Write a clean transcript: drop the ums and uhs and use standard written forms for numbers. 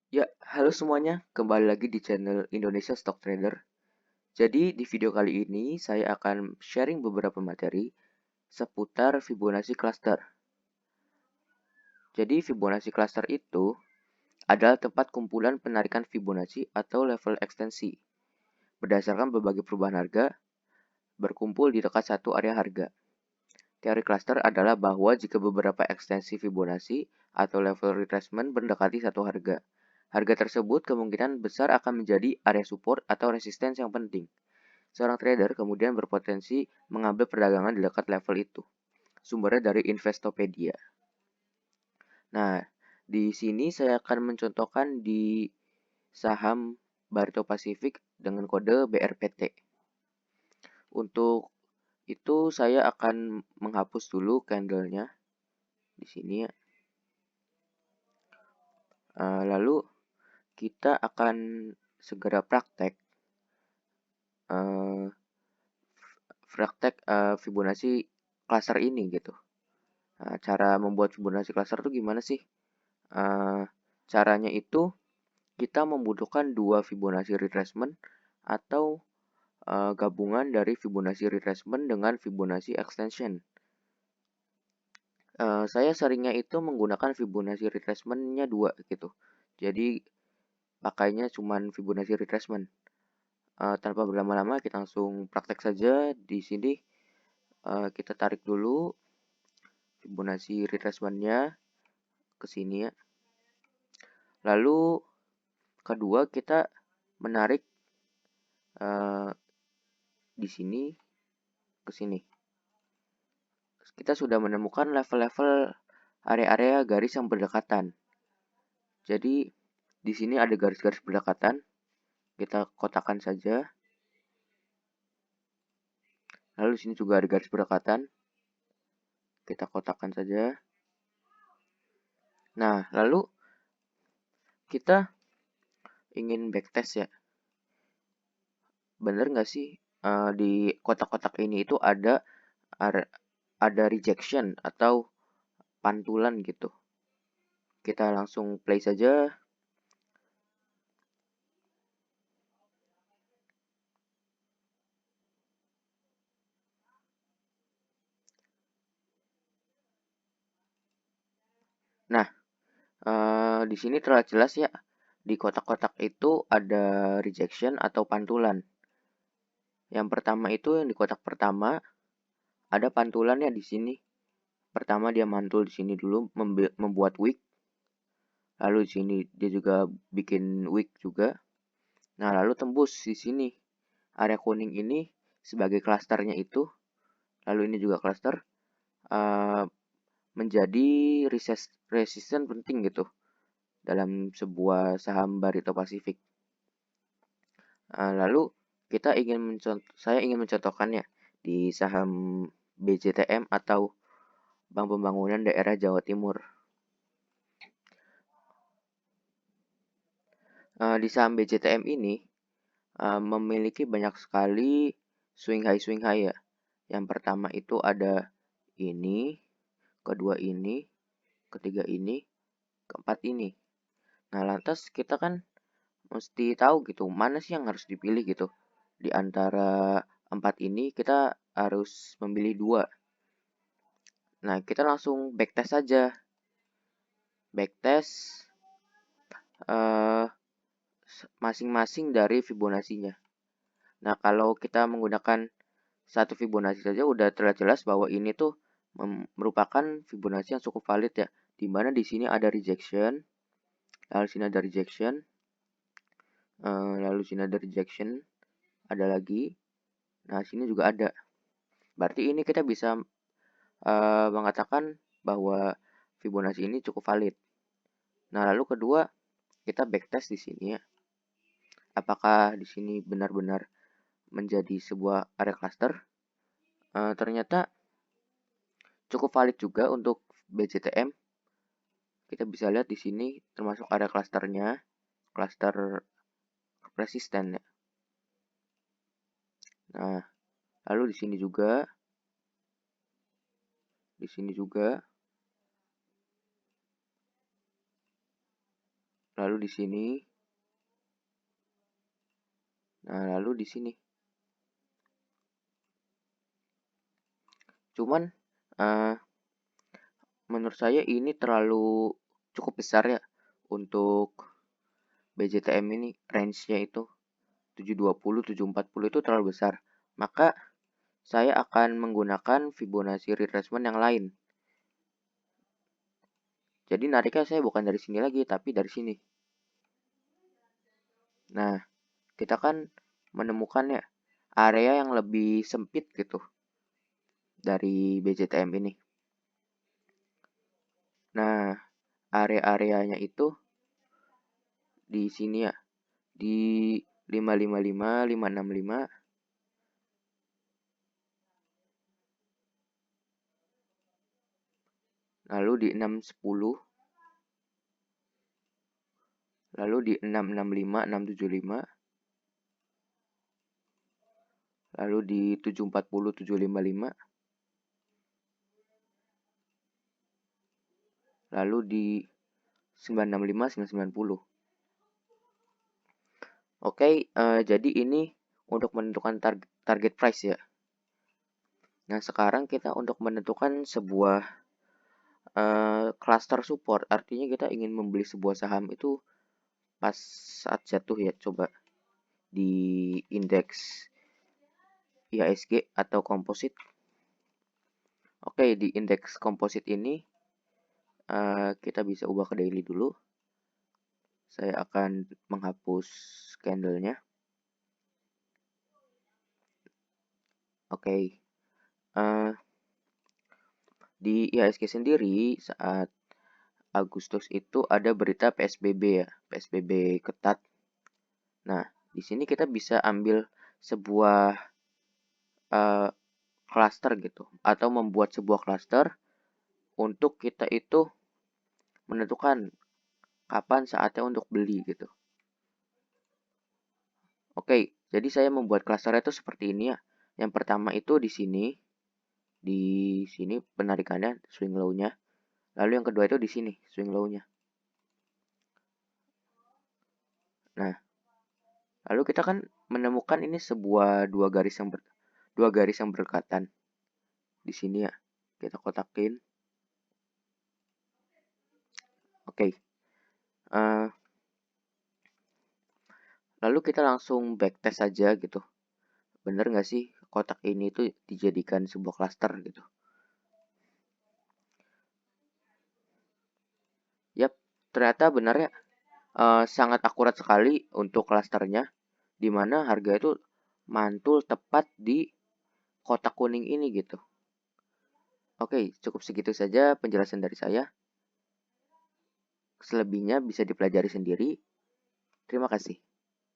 Ya, halo semuanya, kembali lagi di channel Indonesia Stock Trader. Jadi, di video kali ini saya akan sharing beberapa materi seputar Fibonacci Cluster. Jadi, Fibonacci Cluster itu adalah tempat kumpulan penarikan Fibonacci atau level ekstensi berdasarkan berbagai perubahan harga berkumpul di dekat satu area harga. Teori cluster adalah bahwa jika beberapa ekstensi Fibonacci atau level retracement mendekati satu harga, harga tersebut kemungkinan besar akan menjadi area support atau resistance yang penting. Seorang trader kemudian berpotensi mengambil perdagangan di dekat level itu. Sumbernya dari Investopedia. Nah, di sini saya akan mencontohkan di saham Barito Pacific dengan kode BRPT. Untuk itu saya akan menghapus dulu candlenya di sini ya. Lalu kita akan segera uh, praktek Fibonacci cluster ini gitu. Nah, cara membuat Fibonacci cluster itu gimana sih? Uh, Caranya itu kita membutuhkan dua Fibonacci retracement atau gabungan dari Fibonacci retracement dengan Fibonacci extension. Saya seringnya itu menggunakan Fibonacci retracement-nya 2 gitu. Jadi pakainya cuman Fibonacci retracement. Tanpa berlama-lama kita langsung praktek saja di sini. Kita tarik dulu Fibonacci retracement-nya ke sini ya. Lalu kedua kita menarik di sini ke sini. Kita sudah menemukan level-level area-area garis yang berdekatan. Jadi di sini ada garis-garis berdekatan. Kita kotakkan saja. Lalu di sini juga ada garis berdekatan. Kita kotakkan saja. Nah, lalu kita ingin backtest ya. Bener nggak sih di kotak-kotak ini itu ada rejection atau pantulan gitu. Kita langsung play saja. Nah, di sini terlihat jelas ya, di kotak-kotak itu ada rejection atau pantulan. Yang pertama itu yang di kotak pertama ada pantulannya di sini. Pertama dia mantul di sini dulu membuat wick. Lalu di sini dia juga bikin wick juga. Nah, lalu tembus di sini. Area kuning ini sebagai klasternya itu. Lalu ini juga klaster menjadi resisten penting gitu dalam sebuah saham Barito Pacific. Lalu saya ingin mencontohkannya di saham BJTM atau Bank Pembangunan Daerah Jawa Timur. Di saham BJTM ini memiliki banyak sekali swing high ya. Yang pertama itu ada ini, kedua ini, ketiga ini, keempat ini. Nah, lantas kita kan mesti tahu gitu, mana sih yang harus dipilih gitu. Di antara empat ini kita harus memilih dua. Nah, kita langsung backtest saja. Backtest uh, masing-masing dari Fibonacci-nya. Nah, kalau kita menggunakan satu Fibonacci saja udah terlihat jelas bahwa ini tuh merupakan Fibonacci yang cukup valid ya. Dimana di sini ada rejection, lalu sini ada rejection, lalu sini ada rejection, ada lagi. Nah, sini juga ada. Berarti ini kita bisa mengatakan bahwa Fibonacci ini cukup valid. Nah, lalu kedua kita backtest di sini ya. Apakah di sini benar-benar menjadi sebuah area cluster? Ternyata cukup valid juga untuk BCTM. Kita bisa lihat di sini termasuk area clusternya, cluster resisten ya. Nah, lalu di sini juga, di sini juga. lalu di sini, nah lalu di sini. Cuman menurut saya ini terlalu cukup besar ya untuk BJTM ini, range-nya itu 720, 740 itu terlalu besar. Maka saya akan menggunakan Fibonacci retracement yang lain. Jadi nariknya saya bukan dari sini lagi, tapi dari sini. Nah, kita kan menemukan ya area yang lebih sempit gitu dari BJTM ini. Nah, area-areanya itu di sini ya, di 555, 565, lalu di 610, lalu di 665, 675, lalu di 740, 755, lalu di 965, 990. Oke, jadi ini untuk menentukan target price ya. Nah, sekarang kita untuk menentukan sebuah cluster support, artinya kita ingin membeli sebuah saham itu pas saat jatuh ya. Coba di indeks IHSG atau komposit. Oke, di indeks komposit ini kita bisa ubah ke daily dulu. Saya akan menghapus candlenya. Oke, di IHSG sendiri saat Agustus itu ada berita PSBB ya, PSBB ketat. Nah, di sini kita bisa ambil sebuah cluster gitu, atau membuat sebuah cluster untuk kita itu menentukan kapan saatnya untuk beli gitu. Oke, jadi saya membuat clusternya itu seperti ini ya. Yang pertama itu di sini penarikannya swing low-nya. Lalu yang kedua itu di sini swing low-nya. Nah, lalu kita kan menemukan ini sebuah dua garis yang berdekatan. Di sini ya, kita kotakin. Oke. Lalu kita langsung backtest saja gitu. Bener nggak sih kotak ini tuh dijadikan sebuah cluster gitu? Yap, ternyata benar ya. Sangat akurat sekali untuk klasternya, di mana harga itu mantul tepat di kotak kuning ini gitu. Oke, cukup segitu saja penjelasan dari saya. Selebihnya bisa dipelajari sendiri. Terima kasih.